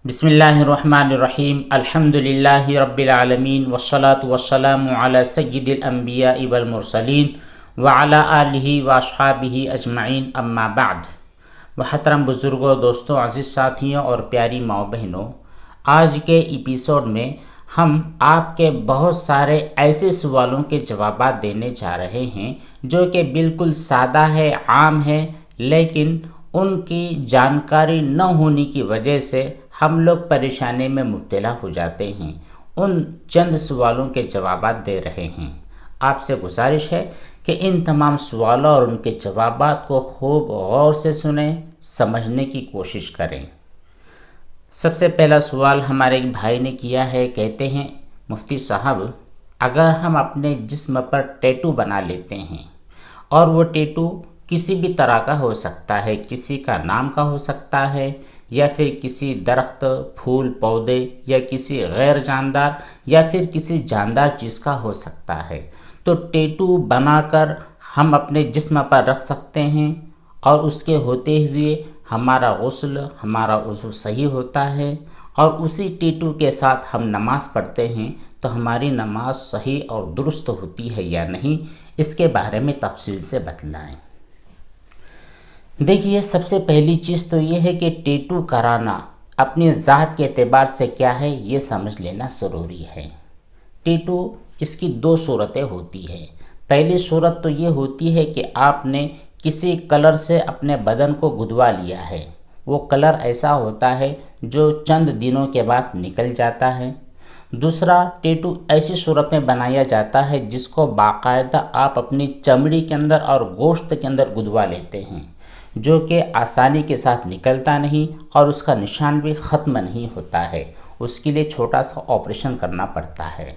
بسم اللہ الرحمن الرحیم الحمد للہ رب العالمین والصلاة والسلام علی سید الانبیاء والمرسلین وعلی آلہ واصحابہ اجمعین اما بعد۔ محترم بزرگوں، دوستوں، عزیز ساتھیوں اور پیاری ماؤں بہنوں، آج کے ایپیسوڈ میں ہم آپ کے بہت سارے ایسے سوالوں کے جوابات دینے جا رہے ہیں جو کہ بالکل سادہ ہے، عام ہے، لیکن ان کی جانکاری نہ ہونے کی وجہ سے ہم لوگ پریشانی میں مبتلا ہو جاتے ہیں۔ ان چند سوالوں کے جوابات دے رہے ہیں۔ آپ سے گزارش ہے کہ ان تمام سوالوں اور ان کے جوابات کو خوب غور سے سنیں، سمجھنے کی کوشش کریں۔ سب سے پہلا سوال ہمارے ایک بھائی نے کیا ہے، کہتے ہیں مفتی صاحب، اگر ہم اپنے جسم پر ٹیٹو بنا لیتے ہیں اور وہ ٹیٹو کسی بھی طرح کا ہو سکتا ہے، کسی کا نام کا ہو سکتا ہے یا پھر کسی درخت، پھول، پودے یا کسی غیر جاندار یا پھر کسی جاندار چیز کا ہو سکتا ہے، تو ٹیٹو بنا کر ہم اپنے جسم پر رکھ سکتے ہیں اور اس کے ہوتے ہوئے ہمارا غسل، ہمارا وضو صحیح ہوتا ہے اور اسی ٹیٹو کے ساتھ ہم نماز پڑھتے ہیں تو ہماری نماز صحیح اور درست ہوتی ہے یا نہیں، اس کے بارے میں تفصیل سے بتلائیں۔ دیکھیے، سب سے پہلی چیز تو یہ ہے کہ ٹیٹو کرانا اپنی ذات کے اعتبار سے کیا ہے یہ سمجھ لینا ضروری ہے۔ ٹیٹو اس کی دو صورتیں ہوتی ہے۔ پہلی صورت تو یہ ہوتی ہے کہ آپ نے کسی کلر سے اپنے بدن کو گدوا لیا ہے، وہ کلر ایسا ہوتا ہے جو چند دنوں کے بعد نکل جاتا ہے۔ دوسرا، ٹیٹو ایسی صورت میں بنایا جاتا ہے جس کو باقاعدہ آپ اپنی چمڑی کے اندر اور گوشت کے اندر گدوا لیتے ہیں، جو کہ آسانی کے ساتھ نکلتا نہیں اور اس کا نشان بھی ختم نہیں ہوتا ہے، اس کے لیے چھوٹا سا آپریشن کرنا پڑتا ہے۔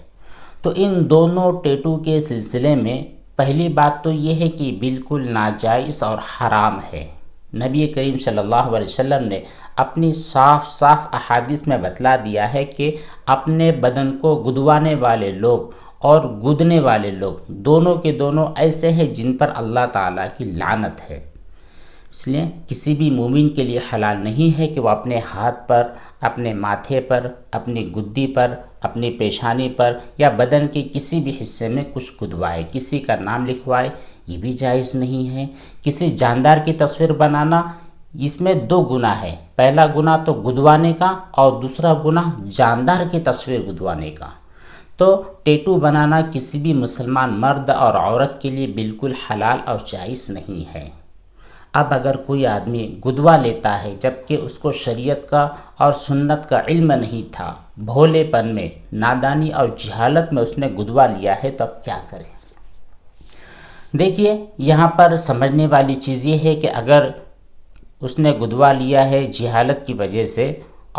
تو ان دونوں ٹیٹو کے سلسلے میں پہلی بات تو یہ ہے کہ بالکل ناجائز اور حرام ہے۔ نبی کریم صلی اللہ علیہ وسلم نے اپنی صاف صاف احادیث میں بتلا دیا ہے کہ اپنے بدن کو گدوانے والے لوگ اور گدنے والے لوگ دونوں کے دونوں ایسے ہیں جن پر اللہ تعالیٰ کی لعنت ہے۔ اس لیے کسی بھی مومن کے لیے حلال نہیں ہے کہ وہ اپنے ہاتھ پر، اپنے ماتھے پر، اپنی گدی پر، اپنی پیشانی پر یا بدن کے کسی بھی حصے میں کچھ گدوائے، کسی کا نام لکھوائے، یہ بھی جائز نہیں ہے۔ کسی جاندار کی تصویر بنانا، اس میں دو گناہ ہے۔ پہلا گناہ تو گدوانے کا اور دوسرا گناہ جاندار کی تصویر گدوانے کا۔ تو ٹیٹو بنانا کسی بھی مسلمان مرد اور عورت کے لیے بالکل حلال اور جائز نہیں ہے۔ اب اگر کوئی آدمی گدوا لیتا ہے جبکہ اس کو شریعت کا اور سنت کا علم نہیں تھا، بھولے پن میں، نادانی اور جہالت میں اس نے گدوا لیا ہے، تو اب کیا کرے؟ دیکھیے، یہاں پر سمجھنے والی چیز یہ ہے کہ اگر اس نے گدوا لیا ہے جہالت کی وجہ سے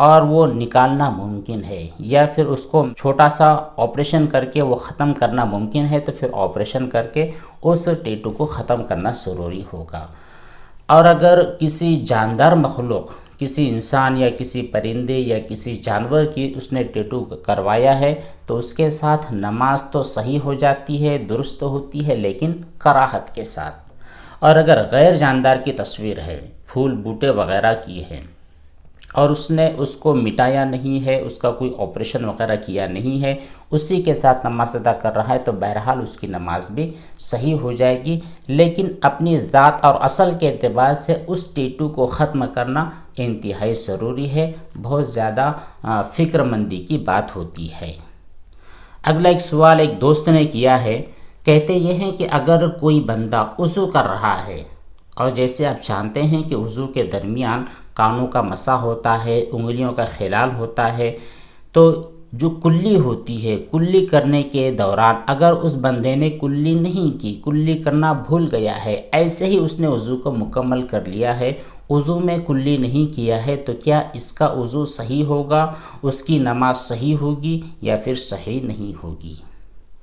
اور وہ نکالنا ممکن ہے یا پھر اس کو چھوٹا سا آپریشن کر کے وہ ختم کرنا ممکن ہے، تو پھر آپریشن کر کے اس ٹیٹو کو ختم کرنا ضروری ہوگا۔ اور اگر کسی جاندار مخلوق، کسی انسان یا کسی پرندے یا کسی جانور کی اس نے ٹیٹو کروایا ہے تو اس کے ساتھ نماز تو صحیح ہو جاتی ہے، درست ہوتی ہے، لیکن کراہت کے ساتھ۔ اور اگر غیر جاندار کی تصویر ہے، پھول بوٹے وغیرہ کی ہے اور اس نے اس کو مٹایا نہیں ہے، اس کا کوئی آپریشن وغیرہ کیا نہیں ہے، اسی کے ساتھ نماز ادا کر رہا ہے، تو بہرحال اس کی نماز بھی صحیح ہو جائے گی، لیکن اپنی ذات اور اصل کے اعتبار سے اس ٹیٹو کو ختم کرنا انتہائی ضروری ہے، بہت زیادہ فکر مندی کی بات ہوتی ہے۔ اگلا ایک سوال ایک دوست نے کیا ہے، کہتے یہ ہیں کہ اگر کوئی بندہ وضو کر رہا ہے اور جیسے آپ جانتے ہیں کہ وضو کے درمیان کانوں کا مسح ہوتا ہے، انگلیوں کا خلال ہوتا ہے، تو جو کلی ہوتی ہے، کلی کرنے کے دوران اگر اس بندے نے کلی نہیں کی، کلی کرنا بھول گیا ہے، ایسے ہی اس نے وضو کو مکمل کر لیا ہے، وضو میں کلی نہیں کیا ہے، تو کیا اس کا وضو صحیح ہوگا، اس کی نماز صحیح ہوگی یا پھر صحیح نہیں ہوگی؟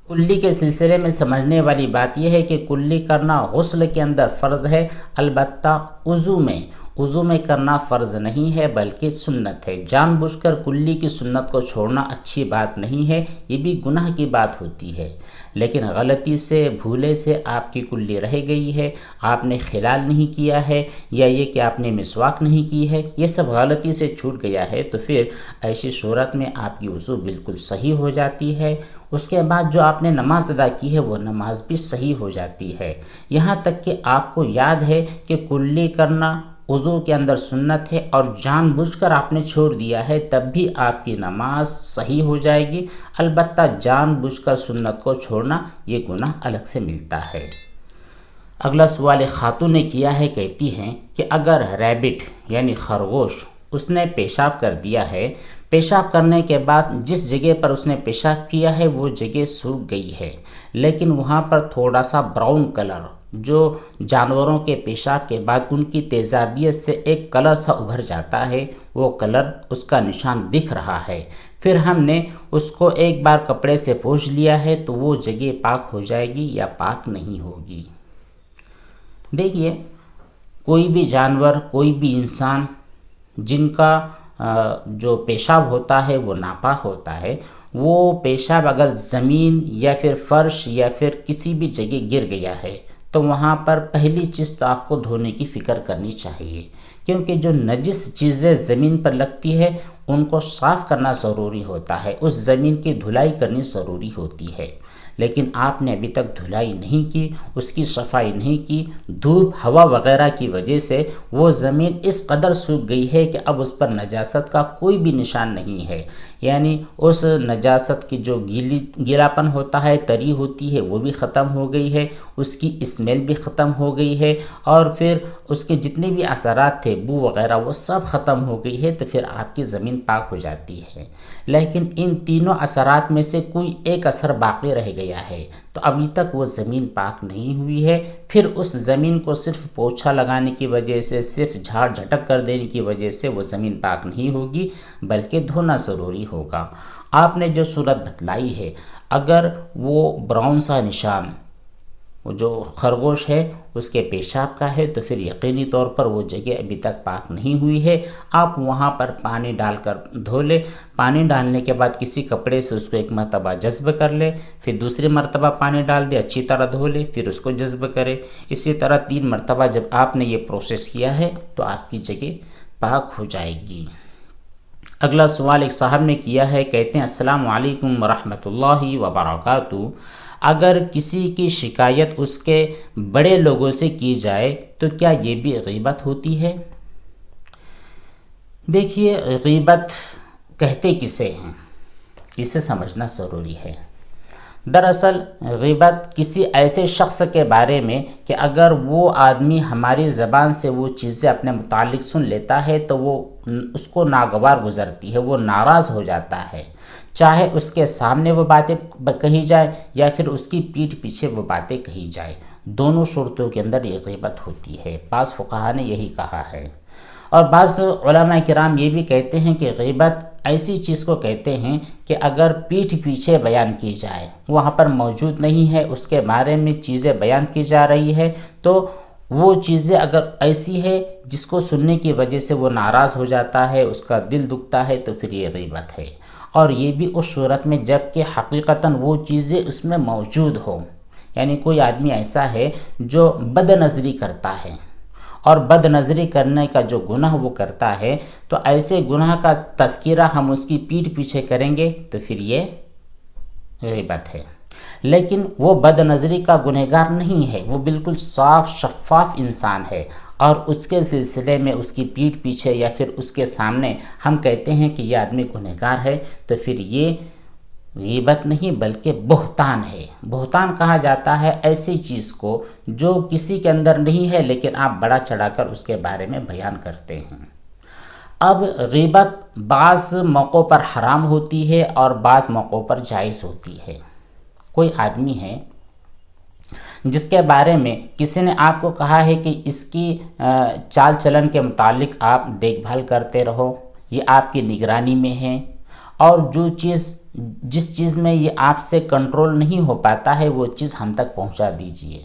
کلی کے سلسلے میں سمجھنے والی بات یہ ہے کہ کلی کرنا غسل کے اندر فرض ہے، البتہ وضو میں وضو میں کرنا فرض نہیں ہے بلکہ سنت ہے۔ جان بوجھ کر کلی کی سنت کو چھوڑنا اچھی بات نہیں ہے، یہ بھی گناہ کی بات ہوتی ہے۔ لیکن غلطی سے بھولے سے آپ کی کلی رہ گئی ہے، آپ نے خلال نہیں کیا ہے، یا یہ کہ آپ نے مسواک نہیں کی ہے، یہ سب غلطی سے چھوٹ گیا ہے، تو پھر ایسی صورت میں آپ کی وضو بالکل صحیح ہو جاتی ہے۔ اس کے بعد جو آپ نے نماز ادا کی ہے وہ نماز بھی صحیح ہو جاتی ہے۔ یہاں تک کہ آپ کو یاد ہے کہ کلی کرنا وضو کے اندر سنت ہے اور جان بوجھ کر آپ نے چھوڑ دیا ہے، تب بھی آپ کی نماز صحیح ہو جائے گی۔ البتہ جان بوجھ کر سنت کو چھوڑنا یہ گناہ الگ سے ملتا ہے۔ اگلا سوال ایک خاتون نے کیا ہے، کہتی ہیں کہ اگر ریبٹ یعنی خرگوش اس نے پیشاب کر دیا ہے، پیشاب کرنے کے بعد جس جگہ پر اس نے پیشاب کیا ہے وہ جگہ سوکھ گئی ہے، لیکن وہاں پر تھوڑا سا براؤن کلر، جو جانوروں کے پیشاب کے بعد ان کی تیزابیت سے ایک کلر سا ابھر جاتا ہے، وہ کلر اس کا نشان دکھ رہا ہے، پھر ہم نے اس کو ایک بار کپڑے سے پوچھ لیا ہے، تو وہ جگہ پاک ہو جائے گی یا پاک نہیں ہوگی؟ دیکھیے، کوئی بھی جانور، کوئی بھی انسان جن کا جو پیشاب ہوتا ہے وہ ناپاک ہوتا ہے، وہ پیشاب اگر زمین یا پھر فرش یا پھر کسی بھی جگہ گر گیا ہے تو وہاں پر پہلی چیز تو آپ کو دھونے کی فکر کرنی چاہیے، کیونکہ جو نجس چیزیں زمین پر لگتی ہے ان کو صاف کرنا ضروری ہوتا ہے، اس زمین کی دھلائی کرنی ضروری ہوتی ہے، لیکن آپ نے ابھی تک دھلائی نہیں کی، اس کی صفائی نہیں کی، دھوپ ہوا وغیرہ کی وجہ سے وہ زمین اس قدر سوکھ گئی ہے کہ اب اس پر نجاست کا کوئی بھی نشان نہیں ہے، یعنی اس نجاست کی جو گیلاپن ہوتا ہے، تری ہوتی ہے، وہ بھی ختم ہو گئی ہے، اس کی اسمیل بھی ختم ہو گئی ہے، اور پھر اس کے جتنے بھی اثرات تھے، بو وغیرہ، وہ سب ختم ہو گئی ہے، تو پھر آپ کی زمین پاک ہو جاتی ہے۔ لیکن ان تینوں اثرات میں سے کوئی ایک اثر باقی رہ گیا ہے تو ابھی تک وہ زمین پاک نہیں ہوئی ہے، پھر اس زمین کو صرف پوچھا لگانے کی وجہ سے، صرف جھاڑ جھٹک کر دینے کی وجہ سے وہ زمین پاک نہیں ہوگی، بلکہ دھونا ضروری ہوگا۔ آپ نے جو صورت بتلائی ہے، اگر وہ براؤن سا نشان وہ جو خرگوش ہے اس کے پیشاب کا ہے، تو پھر یقینی طور پر وہ جگہ ابھی تک پاک نہیں ہوئی ہے۔ آپ وہاں پر پانی ڈال کر دھو لیں، پانی ڈالنے کے بعد کسی کپڑے سے اس کو ایک مرتبہ جذب کر لے، پھر دوسری مرتبہ پانی ڈال دے، اچھی طرح دھو لے، پھر اس کو جذب کرے، اسی طرح 3 مرتبہ جب آپ نے یہ پروسیس کیا ہے تو آپ کی جگہ پاک ہو جائے گی۔ اگلا سوال ایک صاحب نے کیا ہے، کہتے ہیں السلام علیکم ورحمۃ اللہ وبرکاتہ، اگر کسی کی شکایت اس کے بڑے لوگوں سے کی جائے تو کیا یہ بھی غیبت ہوتی ہے؟ دیکھیے، غیبت کہتے کسے ہیں اسے سمجھنا ضروری ہے۔ دراصل غیبت کسی ایسے شخص کے بارے میں کہ اگر وہ آدمی ہماری زبان سے وہ چیزیں اپنے متعلق سن لیتا ہے تو وہ اس کو ناگوار گزرتی ہے، وہ ناراض ہو جاتا ہے، چاہے اس کے سامنے وہ باتیں کہی جائے یا پھر اس کی پیٹھ پیچھے وہ باتیں کہی جائے، دونوں صورتوں کے اندر یہ غیبت ہوتی ہے۔ بعض فقہا نے یہی کہا ہے، اور بعض علماء کرام یہ بھی کہتے ہیں کہ غیبت ایسی چیز کو کہتے ہیں کہ اگر پیٹھ پیچھے بیان کی جائے، وہاں پر موجود نہیں ہے، اس کے بارے میں چیزیں بیان کی جا رہی ہے، تو وہ چیزیں اگر ایسی ہے جس کو سننے کی وجہ سے وہ ناراض ہو جاتا ہے، اس کا دل دکھتا ہے، تو پھر یہ غیبت ہے، اور یہ بھی اس صورت میں جب کہ حقیقتاً وہ چیزیں اس میں موجود ہوں، یعنی کوئی آدمی ایسا ہے جو بد نظری کرتا ہے، اور بد نظری کرنے کا جو گناہ وہ کرتا ہے، تو ایسے گناہ کا تذکرہ ہم اس کی پیٹھ پیچھے کریں گے تو پھر یہ غیبت ہے۔ لیکن وہ بد نظری کا گنہگار نہیں ہے، وہ بالکل صاف شفاف انسان ہے، اور اس کے سلسلے میں اس کی پیٹھ پیچھے یا پھر اس کے سامنے ہم کہتے ہیں کہ یہ آدمی گنہگار ہے، تو پھر یہ غیبت نہیں بلکہ بہتان ہے۔ بہتان کہا جاتا ہے ایسی چیز کو جو کسی کے اندر نہیں ہے لیکن آپ بڑا چڑھا کر اس کے بارے میں بیان کرتے ہیں۔ اب غیبت بعض موقعوں پر حرام ہوتی ہے اور بعض موقعوں پر جائز ہوتی ہے۔ کوئی آدمی ہے جس کے بارے میں کسی نے آپ کو کہا ہے کہ اس کی چال چلن کے متعلق آپ دیکھ بھال کرتے رہو، یہ آپ کی نگرانی میں ہے، اور جس چیز میں یہ آپ سے کنٹرول نہیں ہو پاتا ہے وہ چیز ہم تک پہنچا دیجئے۔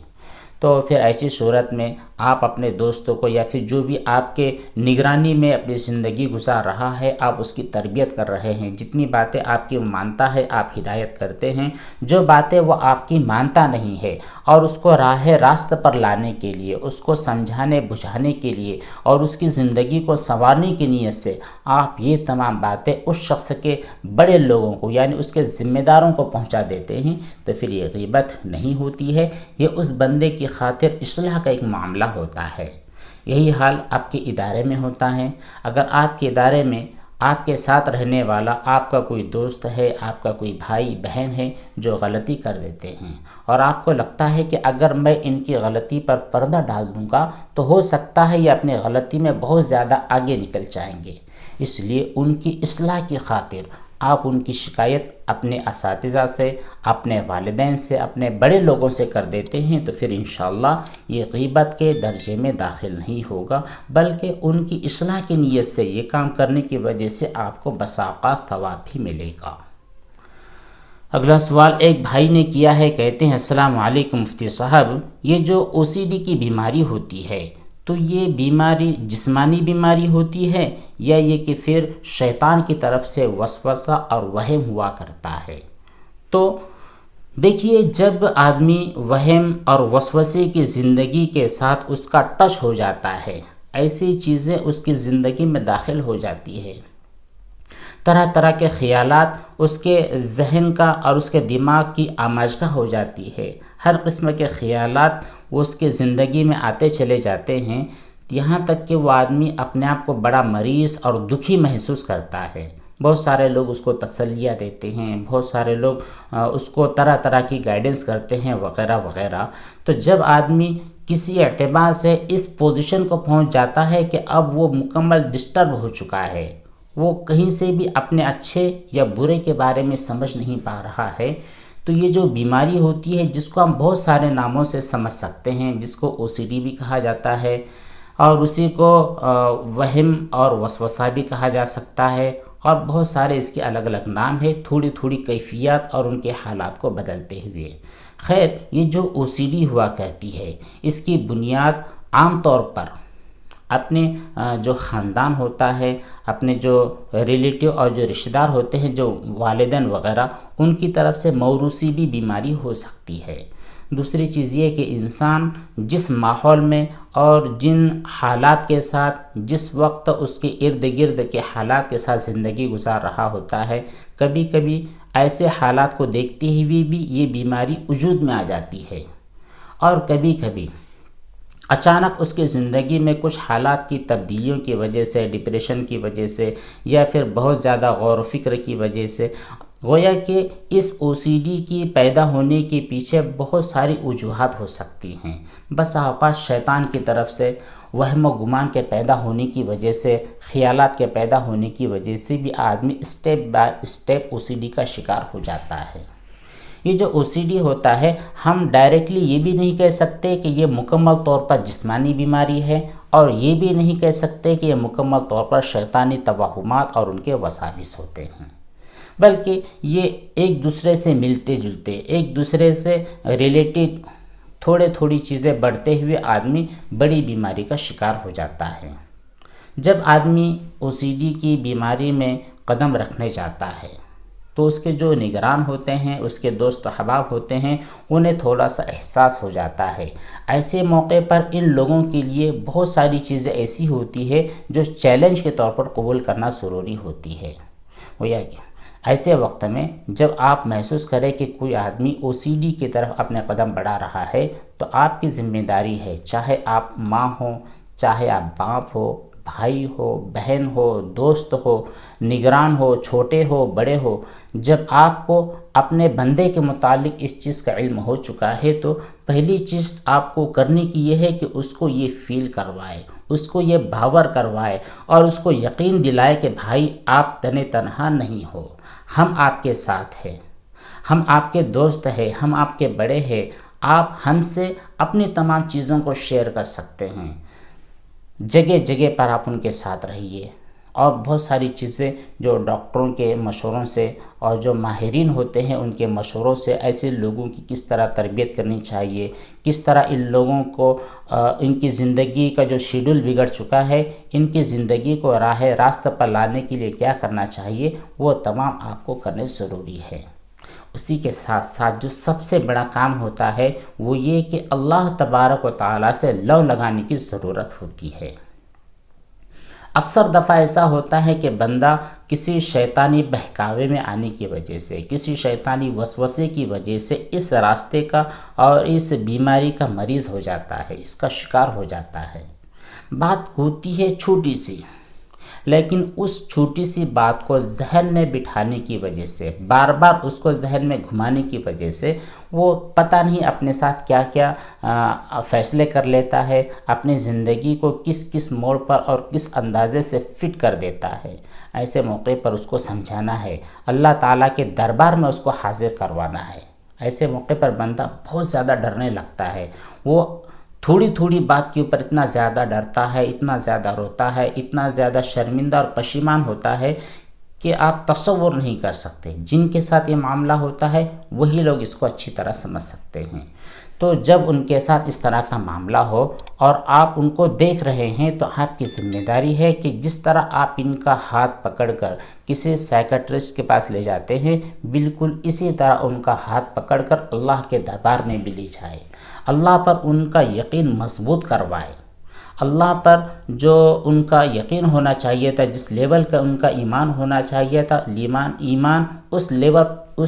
تو پھر ایسی صورت میں آپ اپنے دوستوں کو یا پھر جو بھی آپ کے نگرانی میں اپنی زندگی گزار رہا ہے، آپ اس کی تربیت کر رہے ہیں، جتنی باتیں آپ کی مانتا ہے آپ ہدایت کرتے ہیں، جو باتیں وہ آپ کی مانتا نہیں ہے اور اس کو راہ راست پر لانے کے لیے، اس کو سمجھانے بجھانے کے لیے اور اس کی زندگی کو سنوارنے کی نیت سے آپ یہ تمام باتیں اس شخص کے بڑے لوگوں کو یعنی اس کے ذمہ داروں کو پہنچا دیتے ہیں، تو پھر یہ غیبت نہیں ہوتی ہے، یہ اس بندے کی خاطر اصلاح کا ایک معاملہ ہوتا ہے۔ یہی حال آپ کے ادارے میں ہوتا ہے۔ اگر آپ کے ادارے میں آپ کے ساتھ رہنے والا آپ کا کوئی دوست ہے، آپ کا کوئی بھائی بہن ہے جو غلطی کر دیتے ہیں اور آپ کو لگتا ہے کہ اگر میں ان کی غلطی پر پردہ ڈال دوں گا تو ہو سکتا ہے یہ اپنی غلطی میں بہت زیادہ آگے نکل جائیں گے، اس لیے ان کی اصلاح کی خاطر آپ ان کی شکایت اپنے اساتذہ سے، اپنے والدین سے، اپنے بڑے لوگوں سے کر دیتے ہیں، تو پھر انشاءاللہ یہ غیبت کے درجے میں داخل نہیں ہوگا، بلکہ ان کی اصلاح کی نیت سے یہ کام کرنے کی وجہ سے آپ کو بسا اوقات ثواب بھی ملے گا۔ اگلا سوال ایک بھائی نے کیا ہے، کہتے ہیں السلام علیکم مفتی صاحب، یہ جو OCD کی بیماری ہوتی ہے تو یہ بیماری جسمانی بیماری ہوتی ہے یا یہ کہ پھر شیطان کی طرف سے وسوسہ اور وہم ہوا کرتا ہے؟ تو دیکھیے، جب آدمی وہم اور وسوسے کی زندگی کے ساتھ اس کا ٹچ ہو جاتا ہے، ایسی چیزیں اس کی زندگی میں داخل ہو جاتی ہے، طرح طرح کے خیالات اس کے ذہن کا اور اس کے دماغ کی آماجگاہ ہو جاتی ہے، ہر قسم کے خیالات وہ اس کے زندگی میں آتے چلے جاتے ہیں، یہاں تک کہ وہ آدمی اپنے آپ کو بڑا مریض اور دکھی محسوس کرتا ہے۔ بہت سارے لوگ اس کو تسلیہ دیتے ہیں، بہت سارے لوگ اس کو طرح طرح کی گائیڈنس کرتے ہیں وغیرہ وغیرہ۔ تو جب آدمی کسی اعتبار سے اس پوزیشن کو پہنچ جاتا ہے کہ اب وہ مکمل ڈسٹرب ہو چکا ہے، وہ کہیں سے بھی اپنے اچھے یا برے کے بارے میں سمجھ نہیں پا رہا ہے، تو یہ جو بیماری ہوتی ہے جس کو ہم بہت سارے ناموں سے سمجھ سکتے ہیں، جس کو OCD بھی کہا جاتا ہے اور اسی کو وہم اور وسوسہ بھی کہا جا سکتا ہے، اور بہت سارے اس کے الگ الگ نام ہیں، تھوڑی تھوڑی کیفیات اور ان کے حالات کو بدلتے ہوئے۔ خیر، یہ جو OCD ہوا کرتی ہے اس کی بنیاد عام طور پر اپنے جو خاندان ہوتا ہے، اپنے جو ریلیٹیو اور جو رشتہ دار ہوتے ہیں، جو والدین وغیرہ، ان کی طرف سے موروثی بھی بیماری ہو سکتی ہے۔ دوسری چیز یہ کہ انسان جس ماحول میں اور جن حالات کے ساتھ جس وقت اس کے ارد گرد کے حالات کے ساتھ زندگی گزار رہا ہوتا ہے، کبھی کبھی ایسے حالات کو دیکھتے ہوئے بھی یہ بیماری وجود میں آ جاتی ہے، اور کبھی کبھی اچانک اس کی زندگی میں کچھ حالات کی تبدیلیوں کی وجہ سے، ڈپریشن کی وجہ سے یا پھر بہت زیادہ غور و فکر کی وجہ سے، گویا کہ اس OCD کی پیدا ہونے کے پیچھے بہت ساری وجوہات ہو سکتی ہیں۔ بس اوقات شیطان کی طرف سے وہم و گمان کے پیدا ہونے کی وجہ سے، خیالات کے پیدا ہونے کی وجہ سے بھی آدمی اسٹیپ بائی اسٹیپ OCD کا شکار ہو جاتا ہے۔ یہ جو OCD ہوتا ہے، ہم ڈائریکٹلی یہ بھی نہیں کہہ سکتے کہ یہ مکمل طور پر جسمانی بیماری ہے، اور یہ بھی نہیں کہہ سکتے کہ یہ مکمل طور پر شیطانی توہمات اور ان کے وساوس ہوتے ہیں، بلکہ یہ ایک دوسرے سے ملتے جلتے، ایک دوسرے سے ریلیٹڈ تھوڑی چیزیں بڑھتے ہوئے آدمی بڑی بیماری کا شکار ہو جاتا ہے۔ جب آدمی OCD کی بیماری میں قدم رکھنے جاتا ہے تو اس کے جو نگران ہوتے ہیں، اس کے دوست احباب ہوتے ہیں، انہیں تھوڑا سا احساس ہو جاتا ہے۔ ایسے موقع پر ان لوگوں کے لیے بہت ساری چیزیں ایسی ہوتی ہے جو چیلنج کے طور پر قبول کرنا ضروری ہوتی ہے۔ گویا کہ ایسے وقت میں جب آپ محسوس کریں کہ کوئی آدمی OCD کی طرف اپنے قدم بڑھا رہا ہے، تو آپ کی ذمہ داری ہے، چاہے آپ ماں ہوں، چاہے آپ باپ ہو، بھائی ہو، بہن ہو، دوست ہو، نگران ہو، چھوٹے ہو، بڑے ہو، جب آپ کو اپنے بندے کے متعلق اس چیز کا علم ہو چکا ہے تو پہلی چیز آپ کو کرنے کی یہ ہے کہ اس کو یہ فیل کروائے، اس کو یہ باور کروائے اور اس کو یقین دلائے کہ بھائی آپ تنہا نہیں ہو، ہم آپ کے ساتھ ہیں، ہم آپ کے دوست ہیں، ہم آپ کے بڑے ہیں، آپ ہم سے اپنی تمام چیزوں کو شیئر کر سکتے ہیں۔ جگہ جگہ پر آپ ان کے ساتھ رہیے، اور بہت ساری چیزیں جو ڈاکٹروں کے مشوروں سے اور جو ماہرین ہوتے ہیں ان کے مشوروں سے ایسے لوگوں کی کس طرح تربیت کرنی چاہیے، کس طرح ان لوگوں کو ان کی زندگی کا جو شیڈول بگڑ چکا ہے ان کی زندگی کو راہ راست پر لانے کے لیے کیا کرنا چاہیے، وہ تمام آپ کو کرنے ضروری ہے۔ اسی کے ساتھ ساتھ جو سب سے بڑا کام ہوتا ہے وہ یہ کہ اللہ تبارک و تعالیٰ سے لو لگانے کی ضرورت ہوتی ہے۔ اکثر دفعہ ایسا ہوتا ہے کہ بندہ کسی شیطانی بہکاوے میں آنے کی وجہ سے، کسی شیطانی وسوسے کی وجہ سے اس راستے کا اور اس بیماری کا مریض ہو جاتا ہے، اس کا شکار ہو جاتا ہے۔ بات ہوتی ہے چھوٹی سی، لیکن اس چھوٹی سی بات کو ذہن میں بٹھانے کی وجہ سے، بار بار اس کو ذہن میں گھمانے کی وجہ سے وہ پتہ نہیں اپنے ساتھ کیا کیا فیصلے کر لیتا ہے، اپنی زندگی کو کس کس موڑ پر اور کس اندازے سے فٹ کر دیتا ہے۔ ایسے موقع پر اس کو سمجھانا ہے، اللہ تعالیٰ کے دربار میں اس کو حاضر کروانا ہے۔ ایسے موقع پر بندہ بہت زیادہ ڈرنے لگتا ہے، وہ تھوڑی تھوڑی بات کے اوپر اتنا زیادہ ڈرتا ہے، اتنا زیادہ روتا ہے، اتنا زیادہ شرمندہ اور پشیمان ہوتا ہے کہ آپ تصور نہیں کر سکتے۔ جن کے ساتھ یہ معاملہ ہوتا ہے وہی لوگ اس کو اچھی طرح سمجھ سکتے ہیں۔ تو جب ان کے ساتھ اس طرح کا معاملہ ہو اور آپ ان کو دیکھ رہے ہیں تو آپ کی ذمہ داری ہے کہ جس طرح آپ ان کا ہاتھ پکڑ کر کسی سائیکٹرسٹ کے پاس لے جاتے ہیں، بالکل اسی طرح ان کا ہاتھ پکڑ کر اللہ کے دربار میں بھی لے جائے، اللہ پر ان کا یقین مضبوط کروائے۔ اللہ پر جو ان کا یقین ہونا چاہیے تھا، جس لیول کا ان کا ایمان ہونا چاہیے تھا، ایمان اس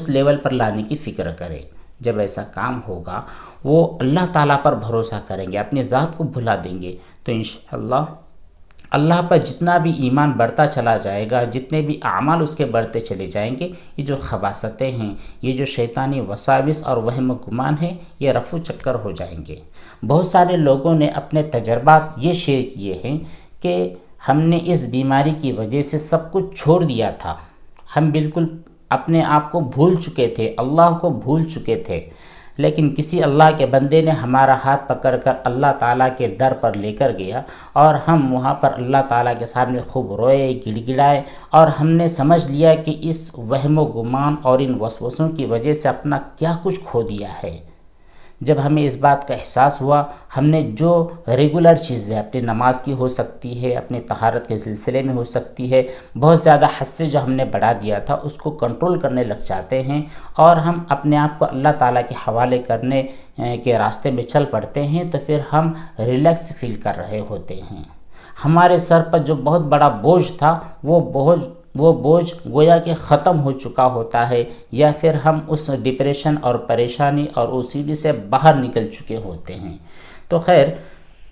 لیول پر لانے کی فکر کرے۔ جب ایسا کام ہوگا وہ اللہ تعالیٰ پر بھروسہ کریں گے، اپنی ذات کو بھلا دیں گے، تو انشاءاللہ اللہ پر جتنا بھی ایمان بڑھتا چلا جائے گا، جتنے بھی اعمال اس کے بڑھتے چلے جائیں گے، یہ جو خباثتیں ہیں، یہ جو شیطانی وساوس اور وہم و گمان ہیں، یہ رفع چکر ہو جائیں گے۔ بہت سارے لوگوں نے اپنے تجربات یہ شیئر کیے ہیں کہ ہم نے اس بیماری کی وجہ سے سب کچھ چھوڑ دیا تھا، ہم بالکل اپنے آپ کو بھول چکے تھے، اللہ کو بھول چکے تھے، لیکن کسی اللہ کے بندے نے ہمارا ہاتھ پکڑ کر اللہ تعالیٰ کے در پر لے کر گیا اور ہم وہاں پر اللہ تعالیٰ کے سامنے خوب روئے، گڑ گڑائے، اور ہم نے سمجھ لیا کہ اس وہم و گمان اور ان وسوسوں کی وجہ سے اپنا کیا کچھ کھو دیا ہے۔ جب ہمیں اس بات کا احساس ہوا، ہم نے جو ریگولر چیزیں اپنی نماز کی ہو سکتی ہے، اپنی طہارت کے سلسلے میں ہو سکتی ہے، بہت زیادہ حد سے جو ہم نے بڑھا دیا تھا اس کو کنٹرول کرنے لگ جاتے ہیں، اور ہم اپنے آپ کو اللہ تعالیٰ کے حوالے کرنے کے راستے میں چل پڑتے ہیں، تو پھر ہم ریلیکس فیل کر رہے ہوتے ہیں۔ ہمارے سر پر جو بہت بڑا بوجھ تھا وہ بوجھ گویا کہ ختم ہو چکا ہوتا ہے، یا پھر ہم اس ڈپریشن اور پریشانی اور اوسیڈی سے باہر نکل چکے ہوتے ہیں۔ تو خیر،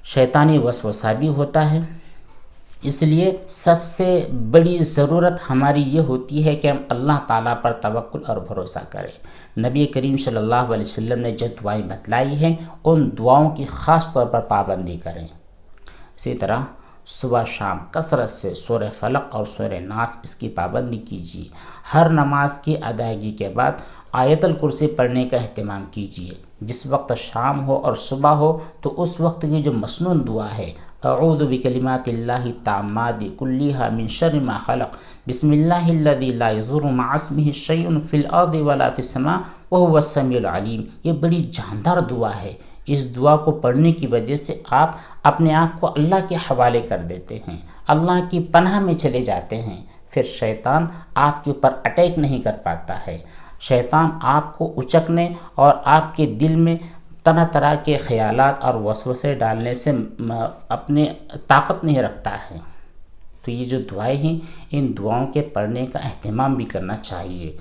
شیطانی وسوسہ بھی ہوتا ہے، اس لیے سب سے بڑی ضرورت ہماری یہ ہوتی ہے کہ ہم اللہ تعالیٰ پر توکل اور بھروسہ کریں۔ نبی کریم صلی اللہ علیہ وسلم نے جو دعائیں بتلائی ہیں ان دعاؤں کی خاص طور پر پابندی کریں۔ اسی طرح صبح شام کثرت سے سورہ فلق اور سورہ ناس اس کی پابندی کیجیے۔ ہر نماز کی ادائیگی کے بعد آیت الکرسی پڑھنے کا اہتمام کیجیے۔ جس وقت شام ہو اور صبح ہو تو اس وقت کی جو مسنون دعا ہے، اعوذ بکلمات اللہ التامات کلھا من شر ما خلق، بسم اللہ الذی لا یضر مع اسمہ شیء فی الارض ولا فی السماء وہو السمیع العلیم، یہ بڑی جاندار دعا ہے۔ اس دعا کو پڑھنے کی وجہ سے آپ اپنے آپ کو اللہ کے حوالے کر دیتے ہیں، اللہ کی پناہ میں چلے جاتے ہیں، پھر شیطان آپ کے اوپر اٹیک نہیں کر پاتا ہے۔ شیطان آپ کو اچکنے اور آپ کے دل میں طرح طرح کے خیالات اور وسوسے ڈالنے سے اپنے طاقت نہیں رکھتا ہے۔ تو یہ جو دعائیں ہیں ان دعاؤں کے پڑھنے کا اہتمام بھی کرنا چاہیے،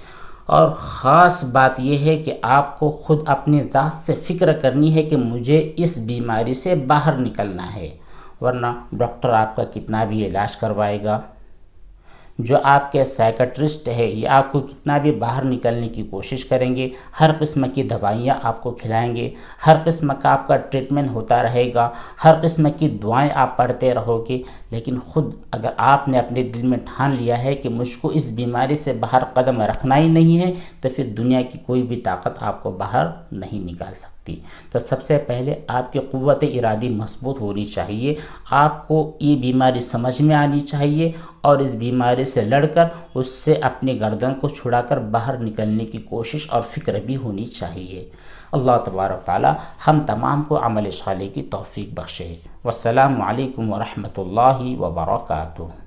اور خاص بات یہ ہے کہ آپ کو خود اپنی ذات سے فکر کرنی ہے کہ مجھے اس بیماری سے باہر نکلنا ہے، ورنہ ڈاکٹر آپ کا کتنا بھی علاج کروائے گا، جو آپ کے سائیکٹرسٹ ہے یہ آپ کو کتنا بھی باہر نکلنے کی کوشش کریں گے، ہر قسم کی دوائیاں آپ کو کھلائیں گے، ہر قسم کا آپ کا ٹریٹمنٹ ہوتا رہے گا، ہر قسم کی دعائیں آپ پڑھتے رہو گے، لیکن خود اگر آپ نے اپنے دل میں ٹھان لیا ہے کہ مجھ کو اس بیماری سے باہر قدم رکھنا ہی نہیں ہے، تو پھر دنیا کی کوئی بھی طاقت آپ کو باہر نہیں نکال سکتی۔ تو سب سے پہلے آپ کی قوت ارادی مضبوط ہونی چاہیے، آپ کو یہ بیماری سمجھ میں آنی چاہیے، اور اس بیماری سے لڑ کر اس سے اپنی گردن کو چھڑا کر باہر نکلنے کی کوشش اور فکر بھی ہونی چاہیے۔ اللہ تبارک تعالی ہم تمام کو عمل صالح کی توفیق بخشے۔ والسلام علیکم ورحمۃ اللہ وبرکاتہ۔